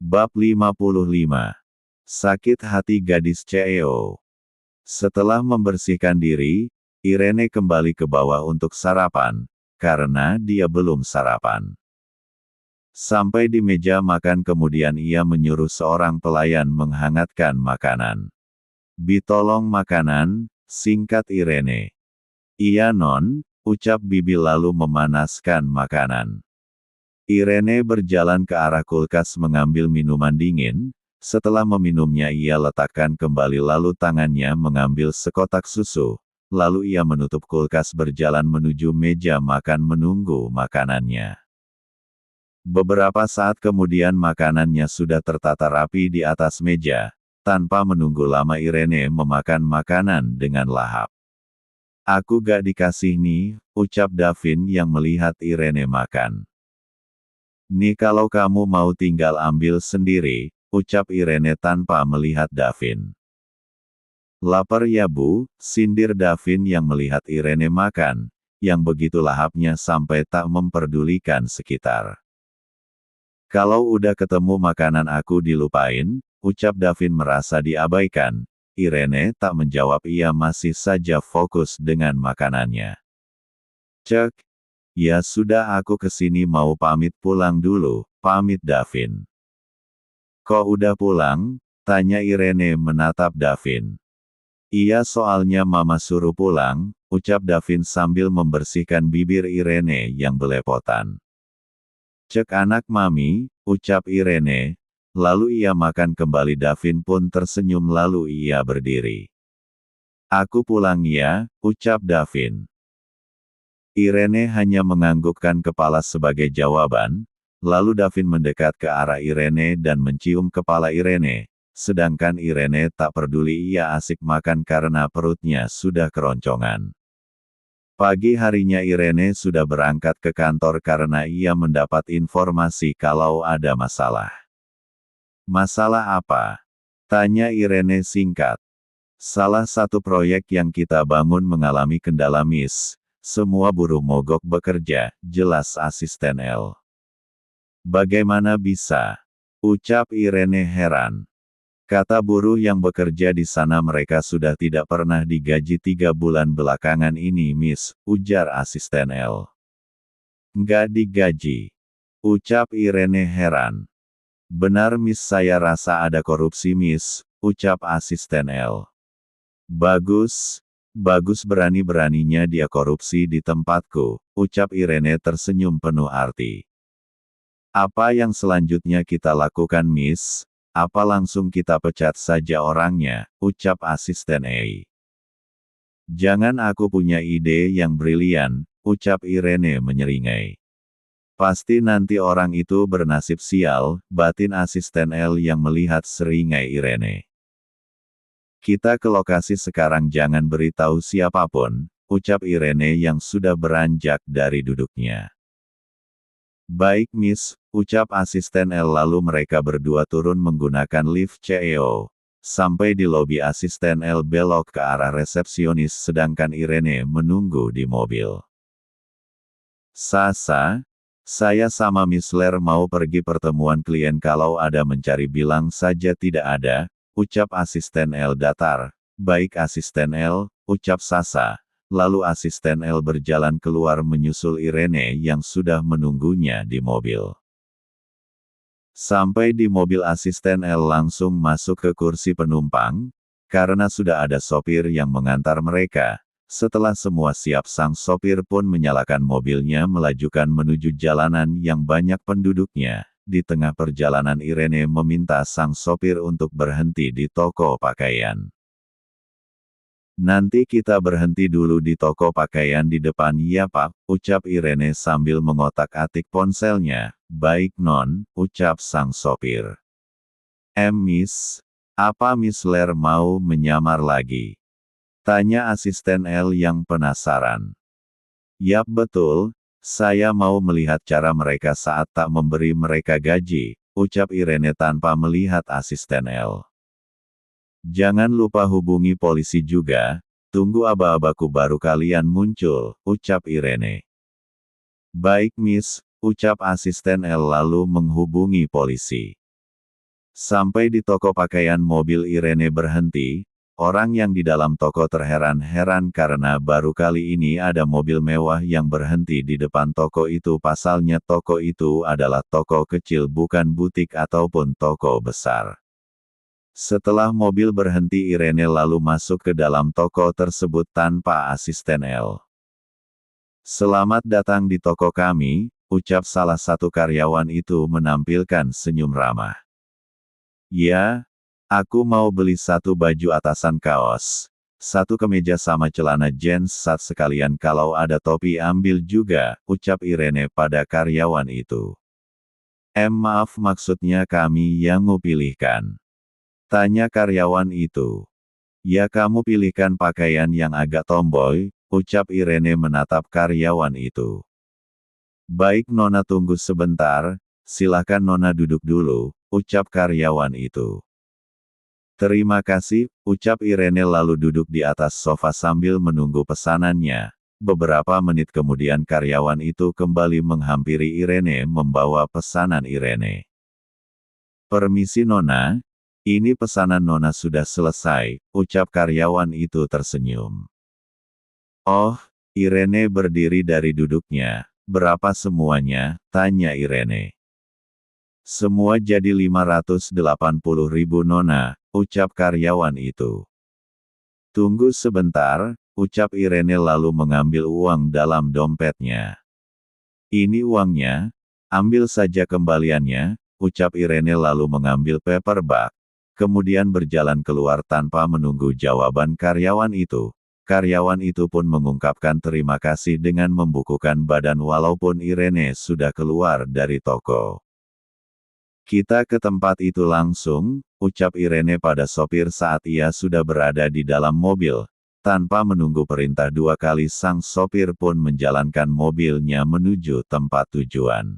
Bab 55. Sakit hati gadis CEO. Setelah membersihkan diri, Irene kembali ke bawah untuk sarapan, karena dia belum sarapan. Sampai di meja makan kemudian ia menyuruh seorang pelayan menghangatkan makanan. "Bitolong makanan," singkat Irene. "Iya non," ucap Bibi lalu memanaskan makanan. Irene berjalan ke arah kulkas mengambil minuman dingin. Setelah meminumnya ia letakkan kembali lalu tangannya mengambil sekotak susu. Lalu ia menutup kulkas berjalan menuju meja makan menunggu makanannya. Beberapa saat kemudian makanannya sudah tertata rapi di atas meja. Tanpa menunggu lama Irene memakan makanan dengan lahap. "Aku gak dikasih nih," ucap Davin yang melihat Irene makan. "Nih kalau kamu mau tinggal ambil sendiri," ucap Irene tanpa melihat Davin. "Lapar ya Bu," sindir Davin yang melihat Irene makan, yang begitu lahapnya sampai tak memperdulikan sekitar. "Kalau udah ketemu makanan aku dilupain," ucap Davin merasa diabaikan. Irene tak menjawab, ia masih saja fokus dengan makanannya. "Cek. Ya sudah aku kesini mau pamit pulang dulu," pamit Davin. "Kok udah pulang?" tanya Irene menatap Davin. "Iya soalnya mama suruh pulang," ucap Davin sambil membersihkan bibir Irene yang belepotan. "Cek anak mami," ucap Irene. Lalu ia makan kembali. Davin pun tersenyum lalu ia berdiri. "Aku pulang ya," ucap Davin. Irene hanya menganggukkan kepala sebagai jawaban, lalu Davin mendekat ke arah Irene dan mencium kepala Irene, sedangkan Irene tak peduli, ia asik makan karena perutnya sudah keroncongan. Pagi harinya Irene sudah berangkat ke kantor karena ia mendapat informasi kalau ada masalah. "Masalah apa?" tanya Irene singkat. "Salah satu proyek yang kita bangun mengalami kendala Miss. Semua buruh mogok bekerja," jelas asisten L. "Bagaimana bisa?" ucap Irene heran. "Kata buruh yang bekerja di sana mereka sudah tidak pernah digaji 3 bulan belakangan ini Miss," ujar asisten L. "Nggak digaji?" ucap Irene heran. "Benar Miss, saya rasa ada korupsi Miss," ucap asisten L. "Bagus. Bagus, berani-beraninya dia korupsi di tempatku," ucap Irene tersenyum penuh arti. "Apa yang selanjutnya kita lakukan Miss? Apa langsung kita pecat saja orangnya?" ucap asisten E. "Jangan, aku punya ide yang brilian," ucap Irene menyeringai. "Pasti nanti orang itu bernasib sial," batin asisten L yang melihat seringai Irene. "Kita ke lokasi sekarang, jangan beritahu siapapun," ucap Irene yang sudah beranjak dari duduknya. "Baik Miss," ucap asisten L lalu mereka berdua turun menggunakan lift CEO. Sampai di lobi asisten L belok ke arah resepsionis sedangkan Irene menunggu di mobil. "Sasa, saya sama Miss Ler mau pergi pertemuan klien, kalau ada mencari bilang saja tidak ada," ucap asisten L datar. "Baik asisten L," ucap Sasa. Lalu asisten L berjalan keluar menyusul Irene yang sudah menunggunya di mobil. Sampai di mobil asisten L langsung masuk ke kursi penumpang, karena sudah ada sopir yang mengantar mereka. Setelah semua siap, sang sopir pun menyalakan mobilnya melajukan menuju jalanan yang banyak penduduknya. Di tengah perjalanan Irene meminta sang sopir untuk berhenti di toko pakaian. "Nanti kita berhenti dulu di toko pakaian di depan ya Pak," ucap Irene sambil mengotak-atik ponselnya. "Baik Non," ucap sang sopir. Miss, apa Miss Ler mau menyamar lagi?" tanya asisten L yang penasaran. "Yap betul. Saya mau melihat cara mereka saat tak memberi mereka gaji," ucap Irene tanpa melihat asisten L. "Jangan lupa hubungi polisi juga, tunggu aba-abaku baru kalian muncul," ucap Irene. "Baik Miss," ucap asisten L lalu menghubungi polisi. Sampai di toko pakaian mobil Irene berhenti. Orang yang di dalam toko terheran-heran karena baru kali ini ada mobil mewah yang berhenti di depan toko itu. Pasalnya toko itu adalah toko kecil, bukan butik ataupun toko besar. Setelah mobil berhenti, Irene lalu masuk ke dalam toko tersebut tanpa asisten L. "Selamat datang di toko kami," ucap salah satu karyawan itu menampilkan senyum ramah. "Ya, aku mau beli 1 baju atasan kaos, 1 kemeja sama celana jeans sekalian, kalau ada topi ambil juga," ucap Irene pada karyawan itu. Maaf, maksudnya kami yang pilihkan," tanya karyawan itu. "Ya, kamu pilihkan pakaian yang agak tomboy," ucap Irene menatap karyawan itu. "Baik Nona, tunggu sebentar, silakan Nona duduk dulu," ucap karyawan itu. "Terima kasih," ucap Irene lalu duduk di atas sofa sambil menunggu pesanannya. Beberapa menit kemudian karyawan itu kembali menghampiri Irene membawa pesanan Irene. "Permisi Nona, ini pesanan Nona sudah selesai," ucap karyawan itu tersenyum. "Oh," Irene berdiri dari duduknya. "Berapa semuanya?" tanya Irene. "Semua jadi 580.000 Nona," ucap karyawan itu. "Tunggu sebentar," ucap Irene lalu mengambil uang dalam dompetnya. "Ini uangnya, ambil saja kembaliannya," ucap Irene lalu mengambil paper bag. Kemudian berjalan keluar tanpa menunggu jawaban karyawan itu. Karyawan itu pun mengungkapkan terima kasih dengan membukukan badan walaupun Irene sudah keluar dari toko. "Kita ke tempat itu langsung," ucap Irene pada sopir saat ia sudah berada di dalam mobil. Tanpa menunggu perintah 2 kali, sang sopir pun menjalankan mobilnya menuju tempat tujuan.